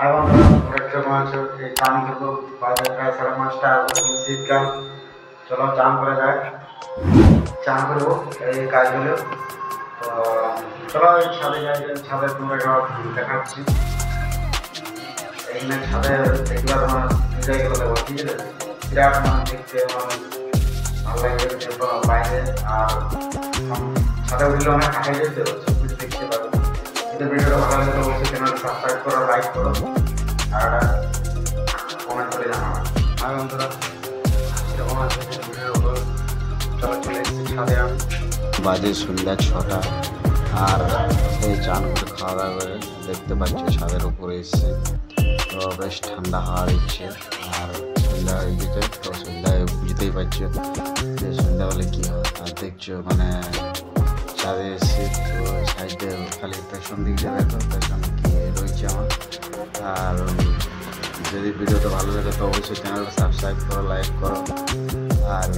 আর বন্ধুরা দেখতে পাচ্ছ এই চান করবো বাজে প্রায় 5:30 শীতকাল। চলো চান করে যায়, চান করবো এই কাজগুলো। তো চলো এই ছাদে যাই, ছাদে তোমাকে দেখাচ্ছি। এইখানে ছাদে দেখলে তোমার জায়গাগুলো দেবো, ঠিক আছে? বিরাট মানে দেখতে মানে ভালো লাগে বাইরে। আর ছাদে উঠলে অনেক হাই যেতে সব কিছু দেখতে পারো। কিন্তু ভিডিওটা ভালো লাগলে অবশ্যই চ্যানেলটা সাবস্ক্রাইব করো, লাইক করো আর কমেন্ট করে জানাবো। আর বন্ধুরা এরকম আছে ভিডিও, চলো চলে এসেছি ছাদে। বাজে সন্ধ্যা 6টা আর এই চান করে খাওয়া দাওয়া করে দেখতে পাচ্ছি ছাদের উপরে এসছে। তো বেশ ঠান্ডা হাওয়া দিচ্ছে আর সন্ধ্যা হয়ে গেছে। তো সন্ধ্যায় বুঝতেই পারছো যে সন্ধ্যাবেলা কী হয়। আর দেখছো মানে ছাদে এসছে, তো সাইডে খালি পেছন দিক দিয়ে দেখো পেছন কি রয়েছে আমার। আর যদি ভিডিওটা ভালো লাগে তো অবশ্যই চ্যানেলটা সাবস্ক্রাইব করো, লাইক করো। আর